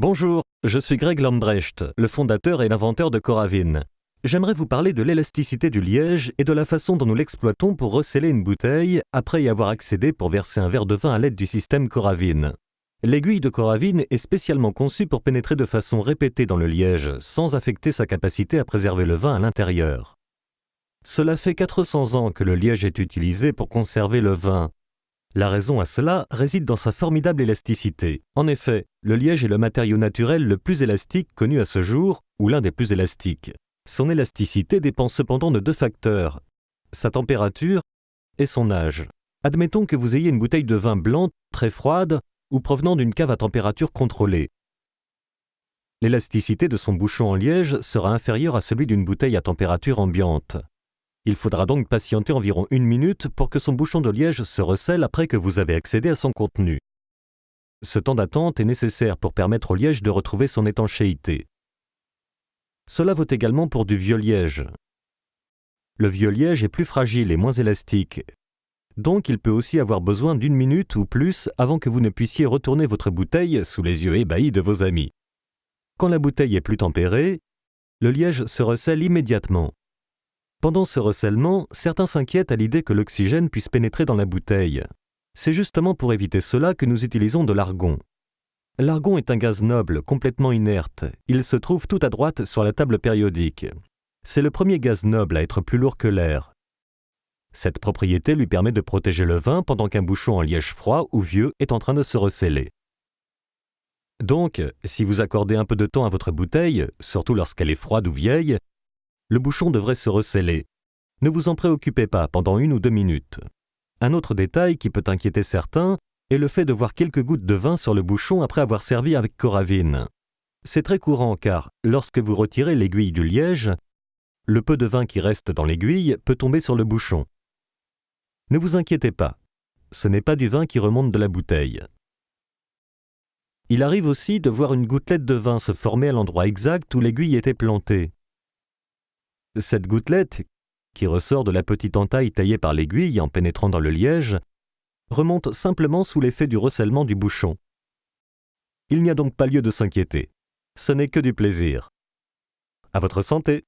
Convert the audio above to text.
Bonjour, je suis Greg Lambrecht, le fondateur et l'inventeur de Coravin. J'aimerais vous parler de l'élasticité du liège et de la façon dont nous l'exploitons pour recéler une bouteille après y avoir accédé pour verser un verre de vin à l'aide du système Coravin. L'aiguille de Coravin est spécialement conçue pour pénétrer de façon répétée dans le liège, sans affecter sa capacité à préserver le vin à l'intérieur. Cela fait 400 ans que le liège est utilisé pour conserver le vin. La raison à cela réside dans sa formidable élasticité. En effet, le liège est le matériau naturel le plus élastique connu à ce jour, ou l'un des plus élastiques. Son élasticité dépend cependant de deux facteurs, sa température et son âge. Admettons que vous ayez une bouteille de vin blanc très froide ou provenant d'une cave à température contrôlée. L'élasticité de son bouchon en liège sera inférieure à celui d'une bouteille à température ambiante. Il faudra donc patienter environ 1 minute pour que son bouchon de liège se recèle après que vous avez accédé à son contenu. Ce temps d'attente est nécessaire pour permettre au liège de retrouver son étanchéité. Cela vaut également pour du vieux liège. Le vieux liège est plus fragile et moins élastique, donc il peut aussi avoir besoin d'1 minute ou plus avant que vous ne puissiez retourner votre bouteille sous les yeux ébahis de vos amis. Quand la bouteille est plus tempérée, le liège se recèle immédiatement. Pendant ce recèlement, certains s'inquiètent à l'idée que l'oxygène puisse pénétrer dans la bouteille. C'est justement pour éviter cela que nous utilisons de l'argon. L'argon est un gaz noble, complètement inerte. Il se trouve tout à droite sur la table périodique. C'est le premier gaz noble à être plus lourd que l'air. Cette propriété lui permet de protéger le vin pendant qu'un bouchon en liège froid ou vieux est en train de se recéler. Donc, si vous accordez un peu de temps à votre bouteille, surtout lorsqu'elle est froide ou vieille, le bouchon devrait se recéler. Ne vous en préoccupez pas pendant 1 ou 2 minutes. Un autre détail qui peut inquiéter certains est le fait de voir quelques gouttes de vin sur le bouchon après avoir servi avec Coravin. C'est très courant car, lorsque vous retirez l'aiguille du liège, le peu de vin qui reste dans l'aiguille peut tomber sur le bouchon. Ne vous inquiétez pas, ce n'est pas du vin qui remonte de la bouteille. Il arrive aussi de voir une gouttelette de vin se former à l'endroit exact où l'aiguille était plantée. Cette gouttelette, qui ressort de la petite entaille taillée par l'aiguille en pénétrant dans le liège, remonte simplement sous l'effet du recèlement du bouchon. Il n'y a donc pas lieu de s'inquiéter. Ce n'est que du plaisir. À votre santé!